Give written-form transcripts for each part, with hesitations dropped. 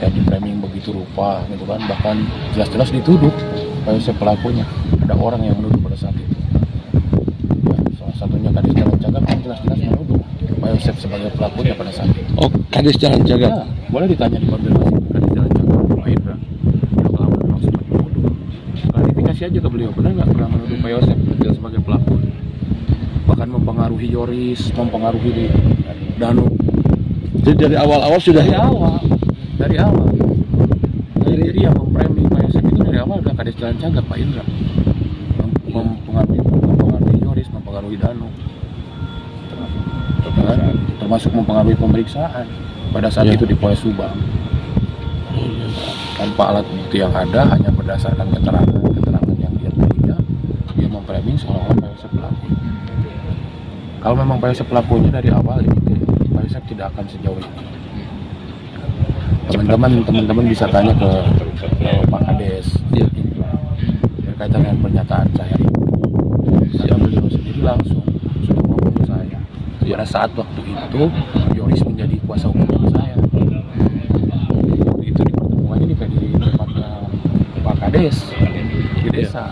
ya di framing begitu rupa gitu kan, bahkan jelas-jelas dituduh Pak Yosep pelakunya. Ada orang yang menuduh pada saat itu ya, salah satunya Kades Jalan Cagat kan jelas-jelas menuduh Pak Yosep sebagai pelakunya pada saat itu. Oh, Kades Jalan Cagat Ya, boleh ditanya di konfirmasi Kades Jalan Cagat Pak Indra pelaku memang sempat menuduh. Klarifikasi aja ke beliau, benar nggak pernah menuduh Pak Yosep sebagai pelaku, bahkan mempengaruhi Yoris, mempengaruhi Danu. jadi dari awal-awal sudah Dari awal. Jadi yang memframing Pak Yosep itu dari awal udah Kades Jalan Cagat Pak Indra. Mempengaruhi Yoris, mempengaruhi Danu. Termasuk mempengaruhi pemeriksaan pada saat itu di Polres Subang. Tanpa alat bukti yang ada, hanya berdasarkan keterangan yang dia punya, dia memframing seolah-olah Pak Yosep pelaku. Kalau memang Pak Yosep pelakunya dari awal, Pak Yosep tidak akan sejauh itu. Teman-teman bisa tanya ke Pak Kades berkaitan dengan pernyataan saya. Karena beliau sendiri langsung sudah ngomong ke saya. Pada saat waktu itu Yoris menjadi kuasa hukum saya. Itu di pertemuannya di tempatnya Pak Kades di desa.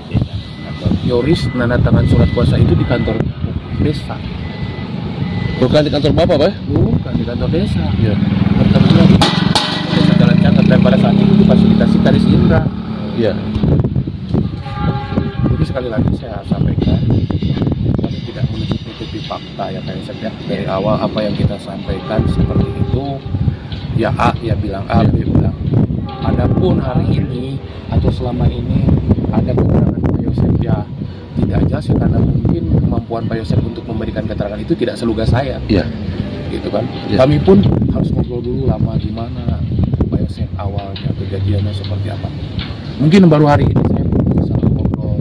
Yoris menandatangani surat kuasa itu di kantor desa. bukan di kantor Bapak, Pak? Bukan di kantor desa. Ya. Pertemuan di Desa Jalan Cagat, dan pada saat itu difasilitasi Kades Indra. Iya. Jadi sekali lagi saya sampaikan, kami tidak menutupi fakta ya kayak saya dari awal apa yang kita sampaikan seperti itu. Ya A ya bilang A, B bilang. Adapun hari ini atau selama ini ada keterangan Pak Yosep ya tidak jelas ya, karena mungkin kemampuan Pak Yosep untuk memberikan keterangan itu tidak selugas saya. Iya. Gitu kan. Ya. Kami pun harus ngobrol dulu lama gimana Pak Yosep awalnya, kejadiannya seperti apa. Mungkin baru hari ini saya bisa ngobrol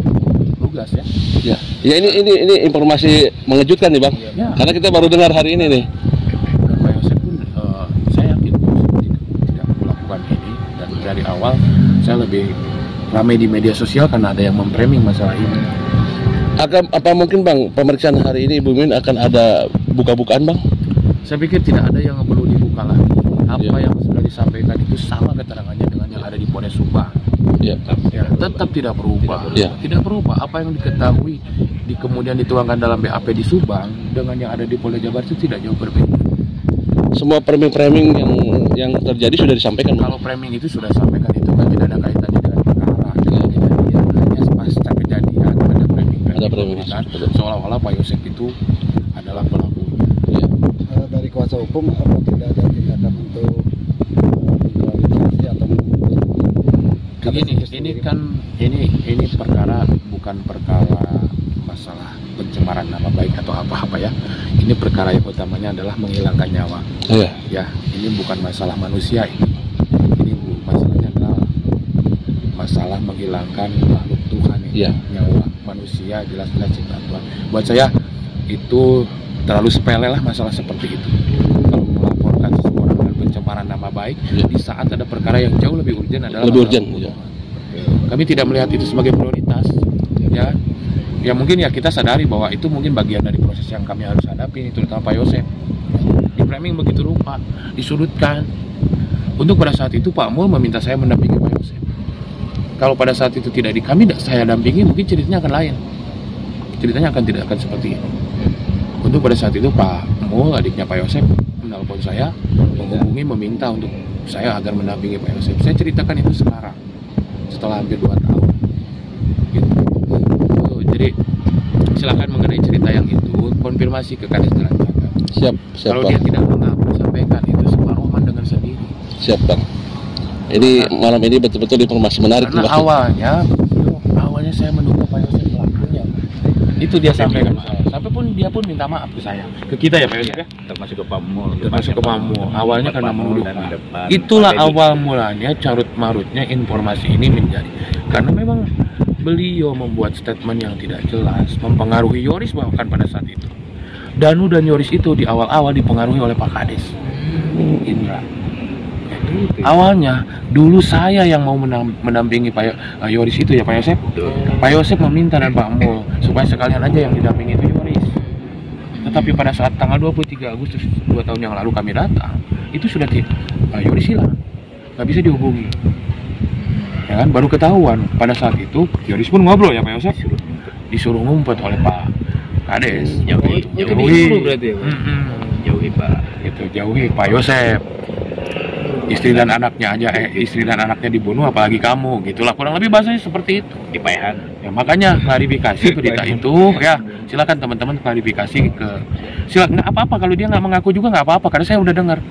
lugas ya. Ya. Ya ini informasi mengejutkan nih, Bang. Ya. Karena kita baru dengar hari ini nih. Dan Pak Yosep pun saya yakin tidak melakukan ini, dan dari awal saya lebih ramai di media sosial karena ada yang memframing masalah ini. Apa mungkin, Bang, pemeriksaan hari ini Ibu Min akan ada buka-bukaan, Bang? Saya pikir tidak ada yang perlu dibuka lagi. Apa Ya. yang sudah disampaikan itu sama keterangannya dengan yang ada di Polres Subang. Ya. Ya, tetap tidak berubah. Ya. Tidak berubah. Apa yang diketahui kemudian dituangkan dalam BAP di Subang dengan yang ada di Polda Jabar itu tidak jauh berbeda. Semua framing yang terjadi sudah disampaikan, Bang. Kalau framing itu sudah sampaikan, itu kan tidak ada kaitannya dengan perkara. Kejadian hanya pasca kejadian ada framing. Ada framing, kan? betul. Seolah-olah Pak Yosep itu adalah pelaku. Ya. Dari kuasa hukum apa tidak ada tindakan untuk mengklarifikasi atau ini perkara bukan perkara masalah pencemaran nama baik atau apa-apa ya. Ini perkara yang utamanya adalah menghilangkan nyawa. Iya. Ya, ini bukan masalah manusia ini. Ini masalahnya adalah masalah menghilangkan makhluk Tuhan ini. Iya. Nyawa manusia jelas-jelas ciptaan Tuhan. Buat saya itu terlalu sepele lah masalah seperti itu. Kalau melaporkan seseorang dengan pencemaran nama baik, Ya. di saat ada perkara yang jauh lebih urgent adalah Lebih masalah urgent, hukum. ya. Kami tidak melihat itu sebagai prioritas, ya. Ya mungkin ya kita sadari bahwa itu mungkin bagian dari proses yang kami harus hadapi, terutama Pak Yosep. Di framing begitu rupa, disudutkan. Untuk pada saat itu Pak Mul meminta saya mendampingi Pak Yosep. Kalau pada saat itu tidak saya dampingi, mungkin ceritanya akan lain. Ceritanya tidak akan seperti ini. Untuk pada saat itu Pak Mul, adiknya Pak Yosep, menelpon saya, menghubungi, meminta untuk saya agar mendampingi Pak Yosep. Saya ceritakan itu sekarang, setelah hampir 2 tahun. Gitu. Jadi silakan mengenai cerita yang itu konfirmasi ke Kades Jalan Cagat. Siap, Kalau Bang. dia tidak mengaku, sampaikan itu Pak Rohman dengan sendiri. Siap, Bang. Ini malam ini betul-betul informasi menarik, Karena Bang. awalnya saya menduga Pak Yosep pelakunya. Itu dia sampaikan ke saya. Sampai pun dia pun minta maaf ke saya, ke kita ya Pak Yosep ya. Termasuk ke Pak Mul. Termasuk ke Pak Mul. Awalnya karena menuduh. dan depan Itulah Pak Edi. awal mulanya carut marutnya informasi ini menjadi. Karena memang beliau membuat statement yang tidak jelas, mempengaruhi Yoris bahkan pada saat itu. Danu dan Yoris itu di awal-awal dipengaruhi oleh Pak Kades Indra. Awalnya dulu saya yang mau mendampingi Pak Yoris itu ya Pak Yosep. Pak Yosep meminta dan Pak Mul supaya sekalian aja yang didampingi itu Yoris. Tetapi pada saat tanggal 23 Agustus 2 tahun yang lalu kami datang, itu sudah Yoris hilang. nggak bisa dihubungi. Ya kan, baru ketahuan pada saat itu Yoris pun ngobrol ya Pak Yosef, disuruh ngumpet oleh Pak Kades. Jauhi berarti ya. Jauhi Pak. Itu jauhi Pak Yosef. Istri dan anaknya aja, istri dan anaknya dibunuh, apalagi kamu, gitulah kurang lebih bahasanya seperti itu. Dipayahan. Ya makanya klarifikasi berita itu, ya silakan teman-teman klarifikasi ke, silakan nggak apa-apa kalau dia nggak mengaku juga nggak apa-apa karena saya udah dengar.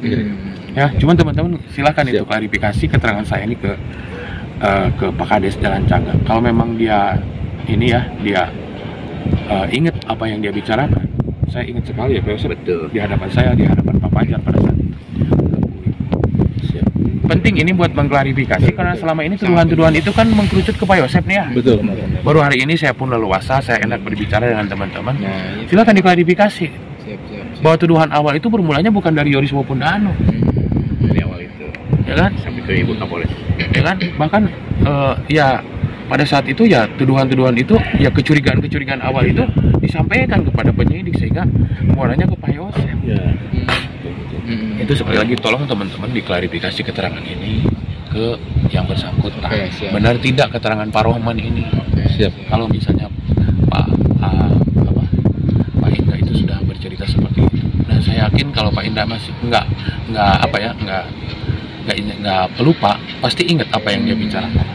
Ya, cuman teman-teman silakan itu klarifikasi keterangan saya ini ke Pak Kades Jalan Cangga. Kalau memang dia ini ya dia ingat apa yang dia bicarakan, saya ingat sekali ya Pak Yosef, Betul. di hadapan saya, di hadapan Pak Fajar pada saat itu. Penting ini buat mengklarifikasi karena selama ini tuduhan-tuduhan itu kan mengkerucut ke Pak Yosef nih ya. Betul. Baru hari ini saya pun leluasa, saya enak berbicara dengan teman-teman. Nah, itu. Silakan diklarifikasi Siap. bahwa tuduhan awal itu bermulanya bukan dari Yoris maupun Danu, Dari awal itu ya kan? sampai ke Ibu Kapolres. Ya kan? Bahkan ya pada saat itu ya tuduhan-tuduhan itu ya kecurigaan-kecurigaan awal itu disampaikan kepada penyidik sehingga muaranya ke Pak Yosef. Ya. Itu sekali lagi tolong teman-teman diklarifikasi keterangan ini ke yang bersangkutan. Oke, siap. Benar tidak keterangan Pak Rohman ini? Siap. Kalau misalnya Pak Indra itu sudah bercerita seperti itu, dan saya yakin kalau Pak Indra masih nggak pelupa, pasti ingat apa yang dia bicarakan.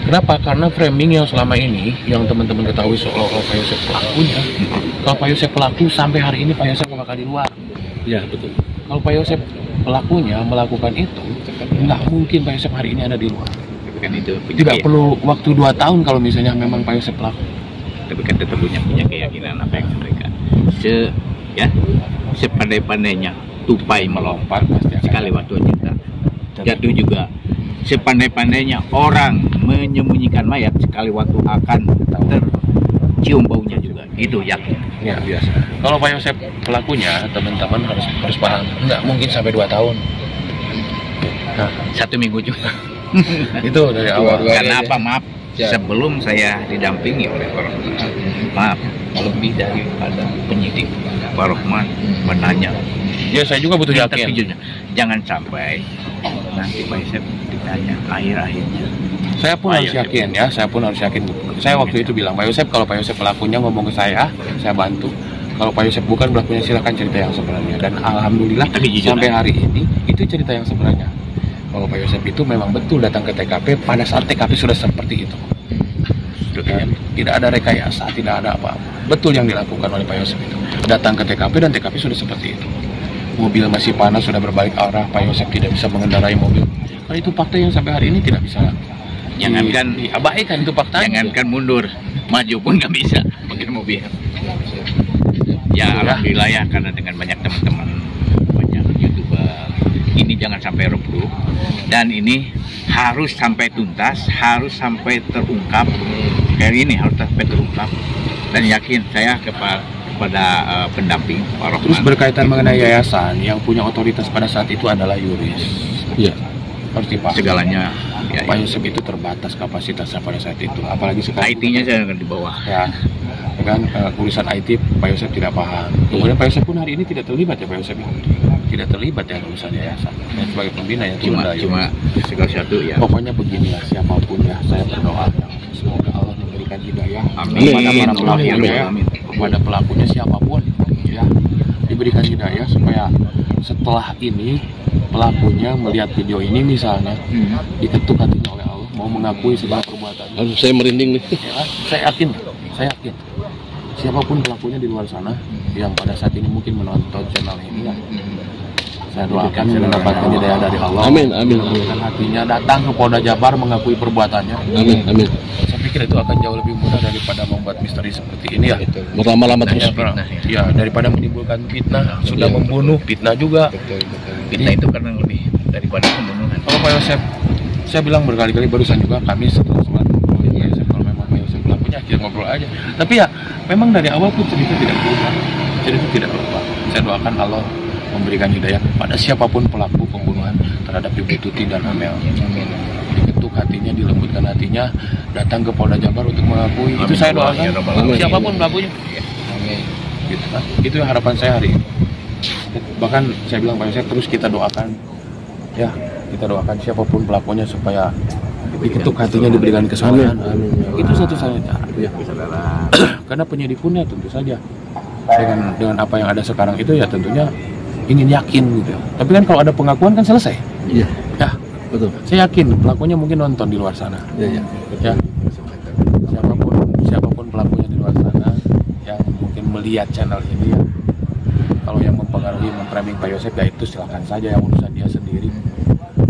Kenapa? Karena framing yang selama ini yang teman-teman ketahui seolah-olah Pak Yosef pelakunya. Kalau Pak Yosef pelaku sampai hari ini Pak Yosef nggak bakal di luar. Ya, betul. Kalau Pak Yosef pelakunya melakukan itu, nggak mungkin Pak Yosef hari ini ada di luar. Tapi kan itu Tidak perlu waktu 2 tahun kalau misalnya memang Pak Yosef pelaku. Tapi kan tetap punya keyakinan apa yang mereka sepandai-pandainya tupai melompat Pasti akan. sekali waktu jatuh juga sepandai-pandainya orang menyembunyikan mayat sekali waktu akan tercium baunya juga itu yakin. Ya biasa. Kalau Pak Yosef pelakunya, teman-teman harus paham, nggak mungkin sampai 2 tahun. Nah, 1 minggu juga. itu dari awal. Karena apa? Maaf, sebelum saya didampingi oleh Pak Rohman, maaf, lebih daripada penyidik Pak Rohman menanya. Ya saya juga butuh Minta yakin. videonya. Jangan sampai nanti Pak Yosef ditanya akhir-akhirnya. Saya pun harus yakin ya, saya pun harus yakin. Saya waktu itu bilang, Pak Yosef kalau Pak Yosef pelakunya ngomong ke saya bantu. Kalau Pak Yosef bukan pelakunya silakan cerita yang sebenarnya. Dan alhamdulillah Tapi jujur sampai aja. hari ini itu cerita yang sebenarnya. Kalau Pak Yosef itu memang betul datang ke TKP pada saat TKP sudah seperti itu. Dan tidak ada rekayasa, tidak ada apa-apa. Betul yang dilakukan oleh Pak Yosef itu. Datang ke TKP dan TKP sudah seperti itu. Mobil masih panas, sudah berbalik arah, Pak Yosef tidak bisa mengendarai mobil. Karena itu fakta yang sampai hari ini tidak bisa Jangankan diabaikan, itu faktanya. Jangankan mundur, maju pun nggak bisa pakai mobil. Ya alhamdulillah ya, karena dengan banyak teman-teman, banyak YouTuber, ini jangan sampai rebruk dan ini harus sampai tuntas, harus sampai terungkap. Kayak ini harus sampai terungkap dan yakin saya kepada pendamping Pak Rohman. Terus berkaitan mengenai yayasan, yang punya otoritas pada saat itu adalah Yoris. Iya. Harus dipahami. Segalanya ya, Pak Yosef itu terbatas kapasitasnya pada saat itu, apalagi sekarang. IT-nya saya akan di bawah. Ya kan urusan IT Pak Yosef tidak paham. Kemudian Pak Yosef pun hari ini tidak terlibat ya Pak Yosef, tidak terlibat ya urusan yayasan. Dan sebagai pembina ya Cuma segala satu ya. Pokoknya beginilah, siapapun ya, saya berdoa semoga Allah memberikan hidayah Amin. kepada para pelakunya ya, Amin. kepada pelakunya siapapun ya, diberikan hidayah supaya setelah ini pelakunya melihat video ini misalnya diketuk hatinya oleh Allah, mau mengakui segala perbuatannya. Aduh, saya merinding nih. Ya, saya yakin siapapun pelakunya di luar sana yang pada saat ini mungkin menonton channel ini ya, saya doakan mendapatkan hidayah dari Allah. Amin, amin, amin. Dan hatinya datang ke Polda Jabar mengakui perbuatannya. Amin, amin. Saya pikir itu akan jauh lebih mudah daripada membuat misteri seperti ini ya. Berlama-lama terus. Ya, daripada menimbulkan fitnah, sudah membunuh, fitnah juga. Fitnah itu karena lebih daripada pembunuhan. Kalau Pak Yosef, saya bilang berkali-kali barusan juga, kami setelah sholat ngobrol, Pak Yosef, kalau memang Pak Yosef pelakunya kita ngobrol aja. Tapi ya memang dari awal pun cerita tidak berubah, saya doakan Allah memberikan hidayah kepada siapapun pelaku pembunuhan terhadap Ibu Tuti dan Amel. Diketuk hatinya, dilembutkan hatinya, datang ke Polda Jabar untuk mengakui. Itu saya doakan siapapun pelakunya. Gitu kan? Itu harapan saya hari ini. Bahkan saya bilang Pak Yosef, terus kita doakan Ya, kita doakan siapapun pelakunya supaya diketuk hatinya, diberikan kesalahan. Itu satu-satunya cara. Ya. Karena penyidik pun ya tentu saja dengan apa yang ada sekarang itu ya tentunya ingin yakin gitu. Tapi kan kalau ada pengakuan kan selesai. Iya. Ya, Betul. saya yakin pelakunya mungkin nonton di luar sana. Iya. Ya, siapapun pelakunya di luar sana yang mungkin melihat channel ini ya, kalau yang mempengaruhi, memframing Pak Yosep ya itu silakan saja, yang urusan dia sendiri.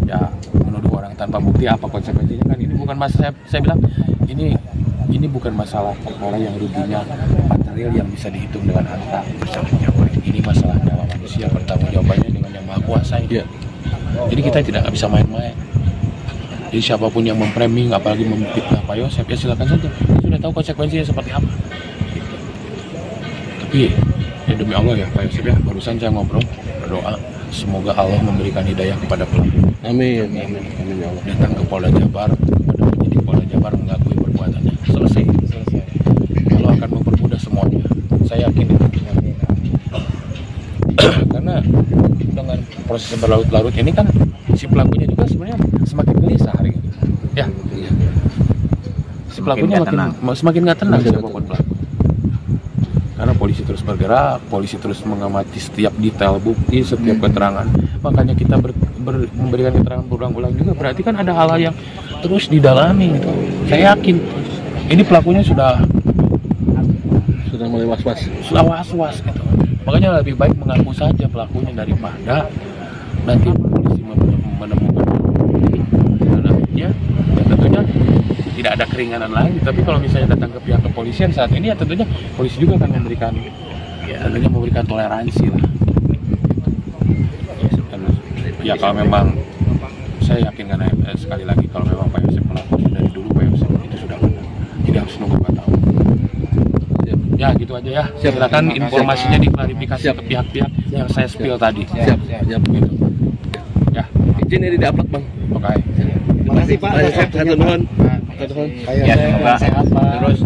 Ya, menuduh orang tanpa bukti apa konsekuensinya kan ini bukan masalah, saya bilang ini bukan masalah perkara yang ruginya material yang bisa dihitung dengan angka. Ini masalah nyawa manusia, pertanggungjawabannya dengan yang Maha Kuasa. Iya. Jadi kita tidak bisa main-main. Jadi siapapun yang memframing, apalagi memfitnah Pak Yosep, ya silakan saja. Kita sudah tahu konsekuensinya seperti apa. Tapi ya demi Allah ya Pak Yosep ya, barusan saya ngobrol, berdoa semoga Allah memberikan hidayah kepada pelaku. Amin. Amin ya Allah. Datang ke Polda Jabar, kepada penyidik Polda Jabar mengakui perbuatannya. Selesai. Allah akan mempermudah semuanya. Saya yakin itu. Karena dengan proses berlarut-larut ini kan si pelakunya juga sebenarnya semakin gelisah hari ini. Ya. Si pelakunya semakin nggak tenang siapapun pelaku. Karena polisi terus bergerak, polisi terus mengamati setiap detail bukti, setiap keterangan. Makanya kita memberikan keterangan berulang-ulang juga. Berarti kan ada hal-hal yang terus didalami gitu. Saya yakin ini pelakunya sudah mulai was-was. Sudah was-was gitu. Makanya lebih baik mengaku saja pelakunya daripada nanti polisi menemukan ya tentunya tidak ada keringanan lagi. Tapi kalau misalnya datang ke pihak kepolisian saat ini ya tentunya polisi juga akan memberikan tentunya memberikan toleransi lah. Dan, ya kalau memang saya yakin karena sekali lagi kalau memang Pak Yosep pelaku dari dulu Pak Yosep itu sudah benar. Tidak harus nunggu 4 tahun. Ya gitu aja ya. Silakan informasinya diklarifikasi ke pihak-pihak yang saya spill tadi. Siap. Gitu. Ya. Izin ini di-upload, Bang. Oke. Terima kasih Pak. Satu nuhun. Ya semoga terus